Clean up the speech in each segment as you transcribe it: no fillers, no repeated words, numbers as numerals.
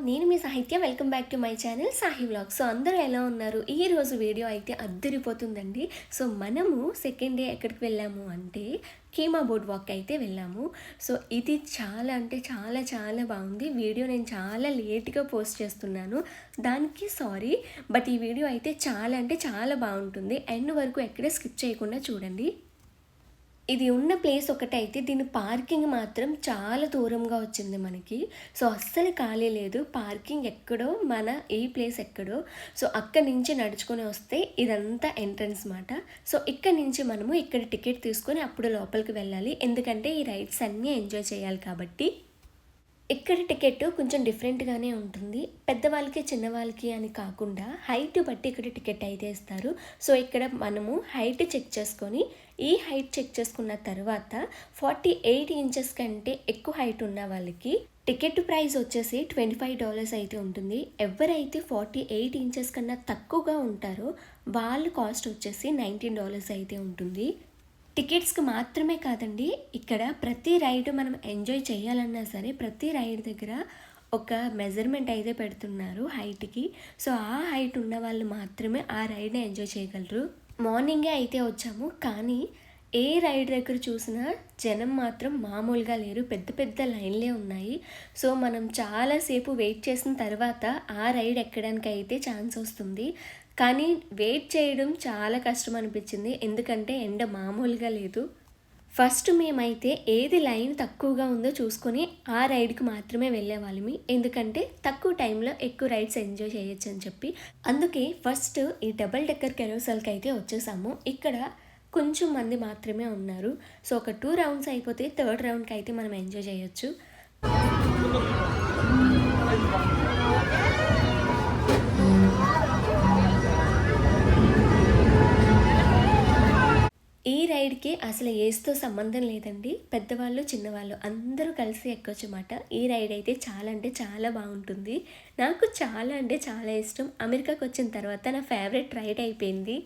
నేను మీ Sahithya. Welcome back to my channel Sahi vlogs. So అందరూ ఎలా ఉన్నారు? ఈరోజు వీడియో అయితే అద్దరిపోతుందండి. సో మనము సెకండ్ డే ఎక్కడికి వెళ్ళాము అంటే కీమా బోర్డ్ వాక్ అయితే వెళ్ళాము. సో ఇది చాలా అంటే చాలా చాలా బాగుంది. వీడియో నేను చాలా లేట్గా పోస్ట్ చేస్తున్నాను, దానికి సారీ. బట్ ఈ వీడియో అయితే చాలా అంటే చాలా బాగుంటుంది. ఎండ్ వరకు ఎక్కడే స్కిప్ చేయకుండా చూడండి. ఇది ఉన్న ప్లేస్ ఒకటైతే దీని పార్కింగ్ మాత్రం చాలా దూరంగా వచ్చింది మనకి. సో అస్సలు ఖాళీ లేదు. పార్కింగ్ ఎక్కడో, మన ఈ ప్లేస్ ఎక్కడో. సో అక్కడి నుంచి నడుచుకొని వస్తే ఇదంతా ఎంట్రన్స్ మాట. సో ఇక్కడి నుంచి మనము ఇక్కడ టికెట్ తీసుకొని అప్పుడు లోపలికి వెళ్ళాలి, ఎందుకంటే ఈ రైడ్స్ అన్నీ ఎంజాయ్ చేయాలి కాబట్టి. ఇక్కడ టికెట్ కొంచెం డిఫరెంట్గానే ఉంటుంది. పెద్దవాళ్ళకి చిన్నవాళ్ళకి అని కాకుండా హైట్ బట్టి ఇక్కడ టికెట్ అయితే ఇస్తారు. సో ఇక్కడ మనము హైట్ చెక్ చేసుకొని, ఈ హైట్ చెక్ చేసుకున్న తర్వాత 48 ఇంచెస్ కంటే ఎక్కువ హైట్ ఉన్న వాళ్ళకి టికెట్ ప్రైస్ వచ్చేసి $25 అయితే ఉంటుంది. ఎవరైతే 48 ఇంచెస్ కన్నా తక్కువగా ఉంటారో వాళ్ళ కాస్ట్ వచ్చేసి $19 అయితే ఉంటుంది. టికెట్స్కి మాత్రమే కాదండి, ఇక్కడ ప్రతి రైడ్ మనం ఎంజాయ్ చేయాలన్నా సరే ప్రతి రైడ్ దగ్గర ఒక మెజర్మెంట్ అయితే పెడుతున్నారు హైట్కి. సో ఆ హైట్ ఉన్న వాళ్ళు మాత్రమే ఆ రైడ్ని ఎంజాయ్ చేయగలరు. మార్నింగే అయితే వచ్చాము, కానీ ఏ రైడ్ దగ్గర చూసినా జనం మాత్రం మామూలుగా లేరు. పెద్ద పెద్ద లైన్లే ఉన్నాయి. సో మనం చాలాసేపు వెయిట్ చేసిన తర్వాత ఆ రైడ్ ఎక్కడానికి అయితే ఛాన్స్ వస్తుంది. కానీ వెయిట్ చేయడం చాలా కష్టం అనిపించింది, ఎందుకంటే ఎండ మామూలుగా లేదు. ఫస్ట్ మేమైతే ఏది లైన్ తక్కువగా ఉందో చూసుకొని ఆ రైడ్కి మాత్రమే వెళ్ళేవాళ్ళమి, ఎందుకంటే తక్కువ టైంలో ఎక్కువ రైడ్స్ ఎంజాయ్ చేయొచ్చు అని చెప్పి. అందుకే ఫస్ట్ ఈ డబల్ డెక్కర్ కెరోసల్కి అయితే వచ్చేసాము. ఇక్కడ కొంచెం మంది మాత్రమే ఉన్నారు. సో ఒక 2 రౌండ్స్ అయిపోతే థర్డ్ రౌండ్కి అయితే మనం ఎంజాయ్ చేయొచ్చు. ఈ రైడ్కి అసలు ఏజ్తో సంబంధం లేదండి. పెద్దవాళ్ళు చిన్నవాళ్ళు అందరూ కలిసి ఎక్కొచ్చు అన్నమాట. ఈ రైడ్ అయితే చాలా అంటే చాలా బాగుంటుంది. నాకు చాలా అంటే చాలా ఇష్టం. అమెరికాకి వచ్చిన తర్వాత నా ఫేవరెట్ రైడ్ అయిపోయింది.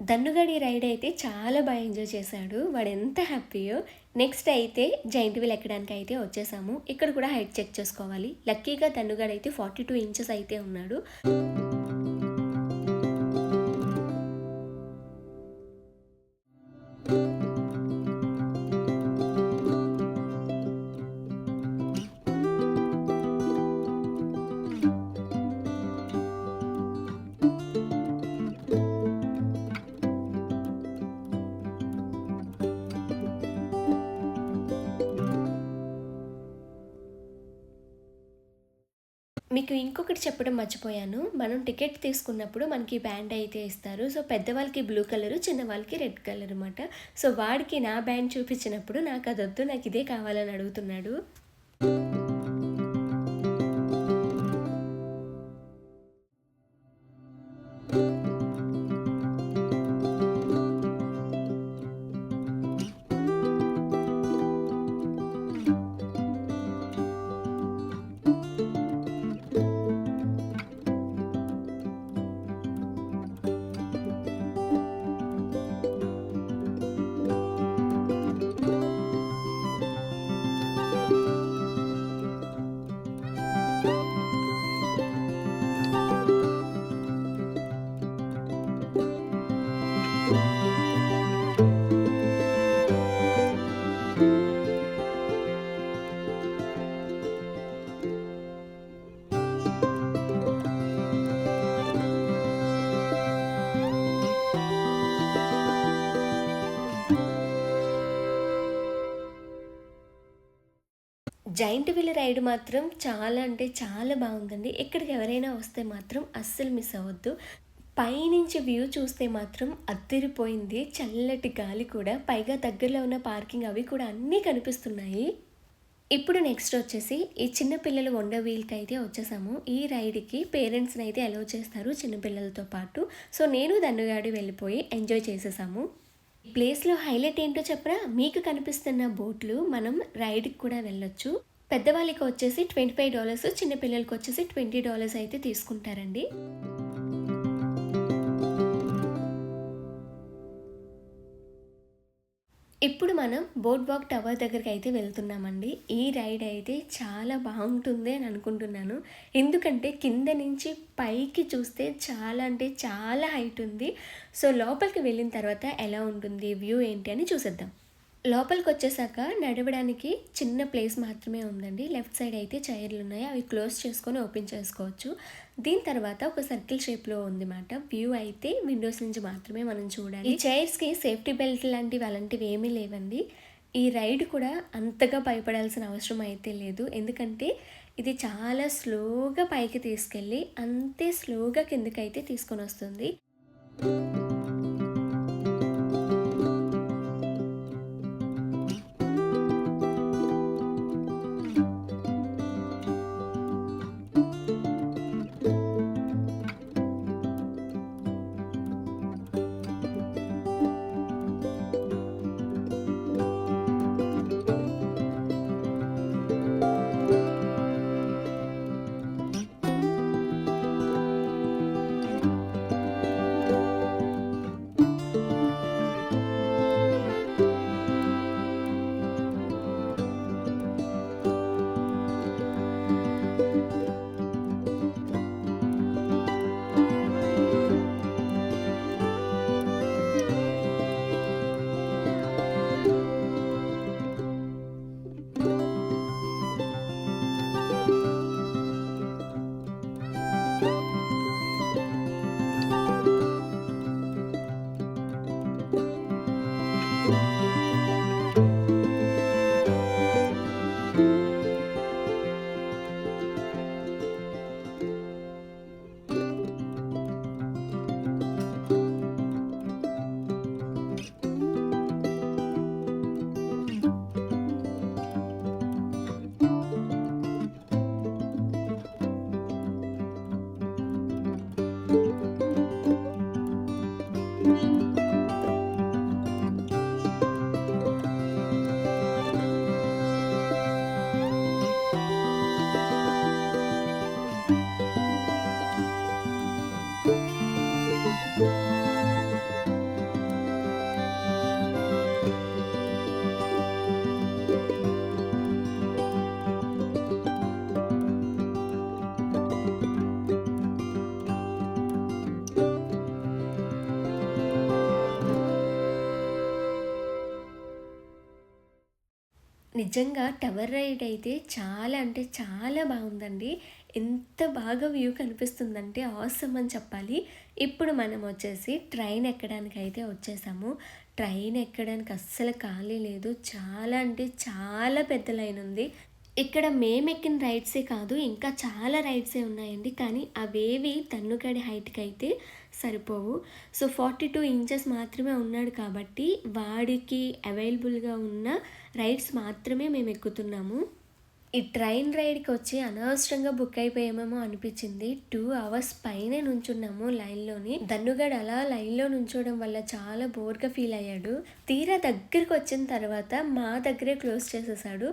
దన్నుగడి రైడ్ అయితే చాలా బాగా ఎంజాయ్ చేశాడు. వాడు ఎంత హ్యాపీయో. నెక్స్ట్ అయితే జైంట్ వీల్ ఎక్కడానికి అయితే వచ్చేసాము. ఇక్కడ కూడా హైట్ చెక్ చేసుకోవాలి. లక్కీగా దన్నుగడి అయితే 42 ఇంచెస్ అయితే ఉన్నాడు. మీకు ఇంకొకటి చెప్పడం మర్చిపోయాను. మనం టికెట్ తీసుకున్నప్పుడు మనకి బ్యాండ్ అయితే ఇస్తారు. సో పెద్దవాళ్ళకి బ్లూ కలరు, చిన్నవాళ్ళకి రెడ్ కలర్ అనమాట. సో వాడికి నా బ్యాండ్ చూపించినప్పుడు నాకు అదొద్దు, నాకు ఇదే కావాలని అడుగుతున్నాడు. జైంట్ వీల్ రైడ్ మాత్రం చాలా అంటే చాలా బాగుందండి. ఇక్కడికి ఎవరైనా వస్తే మాత్రం అస్సలు మిస్ అవ్వద్దు. పైనుంచి వ్యూ చూస్తే మాత్రం అద్దరిపోయింది. చల్లటి గాలి కూడా, పైగా దగ్గరలో ఉన్న పార్కింగ్ అవి కూడా అన్నీ కనిపిస్తున్నాయి. ఇప్పుడు నెక్స్ట్ వచ్చేసి ఈ చిన్న పిల్లలు వండర్ వీల్‌కి అయితే వచ్చేసాము. ఈ రైడ్‌కి పేరెంట్స్‌ని అయితే అలౌ చేస్తారు చిన్న పిల్లలతో పాటు. సో, నేను ధన్నుగాడు వెళ్ళిపోయి ఎంజాయ్ చేసేసాము. ఈ ప్లేస్‌లో హైలైట్ ఏంటో చెప్పనా? మీకు కనిపిస్తున్న బోట్‌లు మనం రైడ్‌కి కూడా వెళ్ళొచ్చు. పెద్దవాళ్ళకి వచ్చేసి $25, చిన్న పిల్లలకి వచ్చేసి $20 అయితే తీసుకుంటారండి. ఇప్పుడు మనం బోట్ వాక్ టవర్ దగ్గరికి అయితే వెళ్తున్నామండి. ఈ రైడ్ అయితే చాలా బాగుంటుంది అని అనుకుంటున్నాను. ఎందుకంటే కింద నుంచి పైకి చూస్తే చాలా అంటే చాలా హైట్ ఉంది. సో, లోపలికి వెళ్ళిన తర్వాత ఎలా ఉంటుంది, వ్యూ ఏంటి అని చూసేద్దాం. లోపలికొచ్చేసాక నడవడానికి చిన్న ప్లేస్ మాత్రమే ఉందండి. లెఫ్ట్ సైడ్ అయితే చైర్లున్నాయి. అవి క్లోజ్ చేసుకొని ఓపెన్ చేసుకోవచ్చు. దీని తర్వాత ఒక సర్కిల్ షేప్‌లో ఉందిమాట. వ్యూ అయితే విండోస్ నుంచి మాత్రమే మనం చూడాలి. ఈ చైర్స్‌కి సేఫ్టీ బెల్ట్ లాంటివి అలాంటివి ఏమీ లేవండి. ఈ రైడ్ కూడా అంతగా భయపడాల్సిన అవసరం అయితే లేదు. ఎందుకంటే ఇది చాలా స్లోగా పైకి తీసుకెళ్ళి అంతే స్లోగా కిందకైతే తీసుకొనొస్తుంది. నిజంగా టవర్ రైడ్ అయితే చాలా అంటే చాలా బాగుందండి. ఎంత బాగా వ్యూ కనిపిస్తుందంటే ఆసమ్ అని చెప్పాలి. ఇప్పుడు మనం వచ్చేసి ట్రైన్ ఎక్కడానికైతే వచ్చేసాము. ట్రైన్ ఎక్కడానికి అస్సలు ఖాళీ లేదు. చాలా అంటే చాలా పెద్ద లైన్ ఉంది. ఇక్కడ మేమెక్కిన రైడ్సే కాదు, ఇంకా చాలా రైడ్సే ఉన్నాయండి. కానీ అవేవి తన్నుగడి హైట్‌కైతే సరిపోవు. సో, 42 ఇంచెస్ మాత్రమే ఉన్నాడు కాబట్టి, వాడికి అవైలబుల్‌గా ఉన్న రైడ్స్ మాత్రమే మేమెక్కుతున్నాము. ఈ ట్రైన్ రైడ్‌కొచ్చి అనవసరంగా బుక్ అయిపోయామేమో అనిపిచ్చింది. 2 అవర్స్ పైనే నుంచున్నాము లైన్‌లోని. ధన్నుగాడు అలా లైన్‌లో నుంచోవడం వల్ల చాలా బోర్‌గా ఫీల్ అయ్యాడు. తీరా దగ్గరికొచ్చిన తర్వాత మా దగ్గరే క్లోజ్ చేసేసాడు.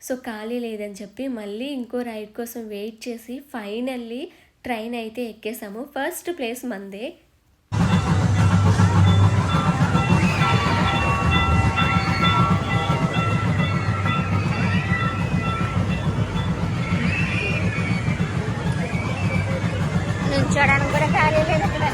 సో, ఖాళీ లేదని చెప్పి మళ్ళీ ఇంకో రైడ్ కోసం వెయిట్ చేసి ఫైనల్లీ ట్రైన్ అయితే ఎక్కేసాము. ఫస్ట్ ప్లేస్ మందే. నుంచోడానికి కూడా ఖాళీ లేదు అక్కడ.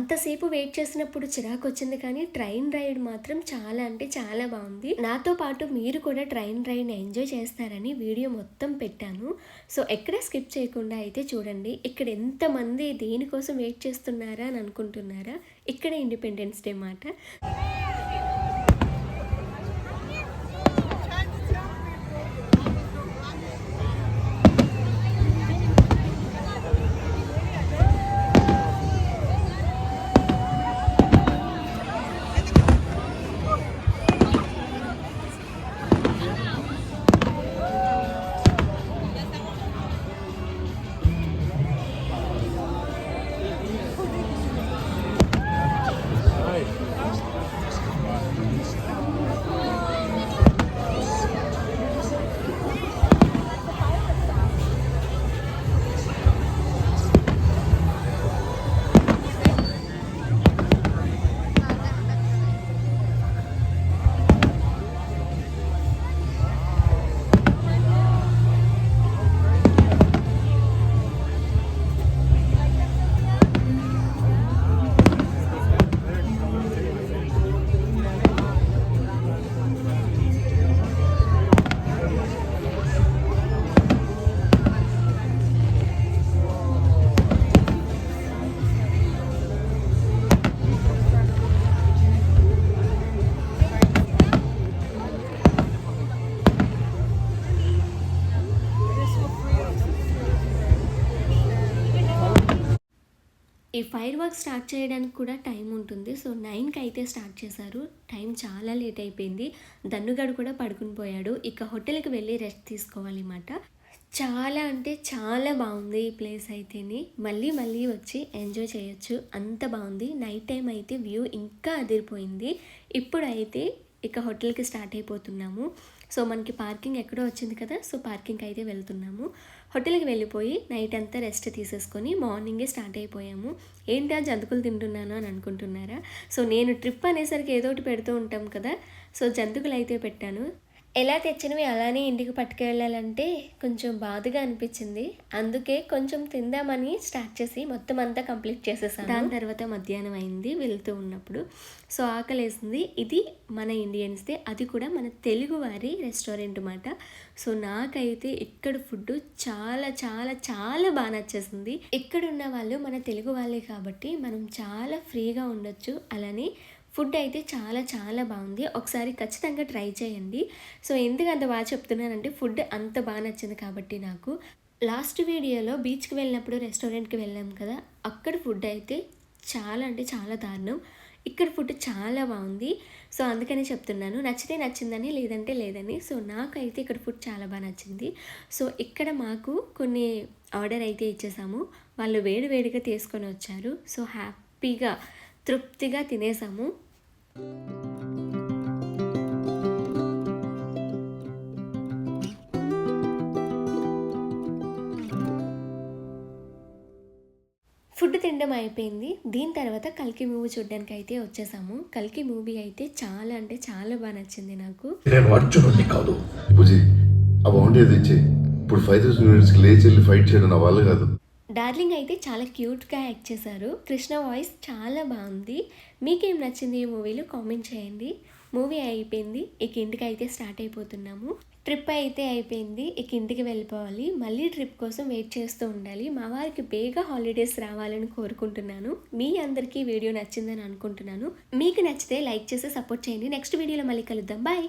అంతసేపు వెయిట్ చేసినప్పుడు చిరాకు వచ్చింది, కానీ ట్రైన్ రైడ్ మాత్రం చాలా అంటే చాలా బాగుంది. నాతో పాటు మీరు కూడా ట్రైన్ రైడ్ని ఎంజాయ్ చేస్తారని వీడియో మొత్తం పెట్టాను. సో ఎక్కడ స్కిప్ చేయకుండా అయితే చూడండి. ఇక్కడ ఎంతమంది దేనికోసం వెయిట్ చేస్తున్నారా అని అనుకుంటున్నారా? ఇక్కడ ఇండిపెండెన్స్ డే మాట. ఈ ఫైర్ వర్క్ స్టార్ట్ చేయడానికి కూడా టైం ఉంటుంది. సో 9కి అయితే స్టార్ట్ చేశారు. టైం చాలా లేట్ అయిపోయింది. దన్నుగాడు కూడా పడుకుని పోయాడు. ఇక హోటల్కి వెళ్ళి రెస్ట్ తీసుకోవాలన్నమాట. చాలా అంటే చాలా బాగుంది ఈ ప్లేస్ అయితేని. మళ్ళీ మళ్ళీ వచ్చి ఎంజాయ్ చేయొచ్చు, అంత బాగుంది. నైట్ టైం అయితే వ్యూ ఇంకా అదిరిపోయింది. ఇప్పుడైతే ఇక హోటల్కి స్టార్ట్ అయిపోతున్నాము. సో మనకి పార్కింగ్ ఎక్కడో వచ్చింది కదా, సో పార్కింగ్కి అయితే వెళ్తున్నాము. హోటల్కి వెళ్ళిపోయి నైట్ అంతా రెస్ట్ తీసేసుకొని మార్నింగే స్టార్ట్ అయిపోయాము. ఏంటా జంతుకులు తింటున్నాను అని అనుకుంటున్నారా? సో నేను ట్రిప్ అనేసరికి ఏదో ఒకటి పెడుతూ ఉంటాం కదా, సో జంతుకులు అయితే పెట్టాను. ఎలా తెచ్చినవి అలానే ఇంటికి పట్టుకెళ్ళాలంటే కొంచెం బాధగా అనిపించింది. అందుకే కొంచెం తిందామని స్టార్ట్ చేసి మొత్తం అంతా కంప్లీట్ చేసేసాను. దాని తర్వాత మధ్యాహ్నం అయింది వెళ్తూ ఉన్నప్పుడు. సో ఆకలేసింది. ఇది మన ఇండియన్స్దే, అది కూడా మన తెలుగు వారి రెస్టారెంట్ అన్నమాట. సో నాకైతే ఇక్కడ ఫుడ్ చాలా చాలా చాలా బాగా నచ్చేసింది. ఇక్కడ ఉన్న వాళ్ళు మన తెలుగు వాళ్ళే కాబట్టి మనం చాలా ఫ్రీగా ఉండొచ్చు. అలానే ఫుడ్ అయితే చాలా చాలా బాగుంది. ఒకసారి ఖచ్చితంగా ట్రై చేయండి. సో ఎందుకు అంత బాగా చెప్తున్నానంటే ఫుడ్ అంత బాగా నచ్చింది కాబట్టి నాకు. లాస్ట్ వీడియోలో బీచ్కి వెళ్ళినప్పుడు రెస్టారెంట్కి వెళ్ళాం కదా, అక్కడ ఫుడ్ అయితే చాలా అంటే చాలా దారుణం. ఇక్కడ ఫుడ్ చాలా బాగుంది. సో అందుకని చెప్తున్నాను, నచ్చితే నచ్చిందని, లేదంటే లేదని. సో నాకైతే ఇక్కడ ఫుడ్ చాలా బాగా నచ్చింది. సో ఇక్కడ మాకు కొన్ని ఆర్డర్ అయితే ఇచ్చేసాము. వాళ్ళు వేడి వేడిగా తీసుకొని వచ్చారు. సో హ్యాపీగా తృప్తిగా తినేసాము. ఫుడ్ తినడం అయిపోయింది. దీని తర్వాత కల్కి మూవీ చూడడానికి అయితే వచ్చేసాము. కల్కి మూవీ అయితే చాలా అంటే చాలా బాగా నచ్చింది నాకు. కాదు ఇప్పుడు 5000 యూనిట్స్కి లేచి వెళ్ళి ఫైట్ చేయడం నా వల్ల కాదు. డార్లింగ్ అయితే చాలా క్యూట్గా యాక్ట్ చేశారు. కృష్ణ వాయిస్ చాలా బాగుంది. మీకేం నచ్చింది ఈ మూవీలో కామెంట్ చేయండి. మూవీ అయిపోయింది, ఇక ఇంటికి అయితే స్టార్ట్ అయిపోతున్నాము. ట్రిప్ అయితే అయిపోయింది, ఇక ఇంటికి వెళ్ళిపోవాలి. మళ్ళీ ట్రిప్ కోసం వెయిట్ చేస్తూ ఉండాలి. మా వారికి బేగా హాలిడేస్ రావాలని కోరుకుంటున్నాను. మీ అందరికీ వీడియో నచ్చిందని అనుకుంటున్నాను. మీకు నచ్చితే లైక్ చేసి సపోర్ట్ చేయండి. నెక్స్ట్ వీడియోలో మళ్ళీ కలుద్దాం. బాయ్.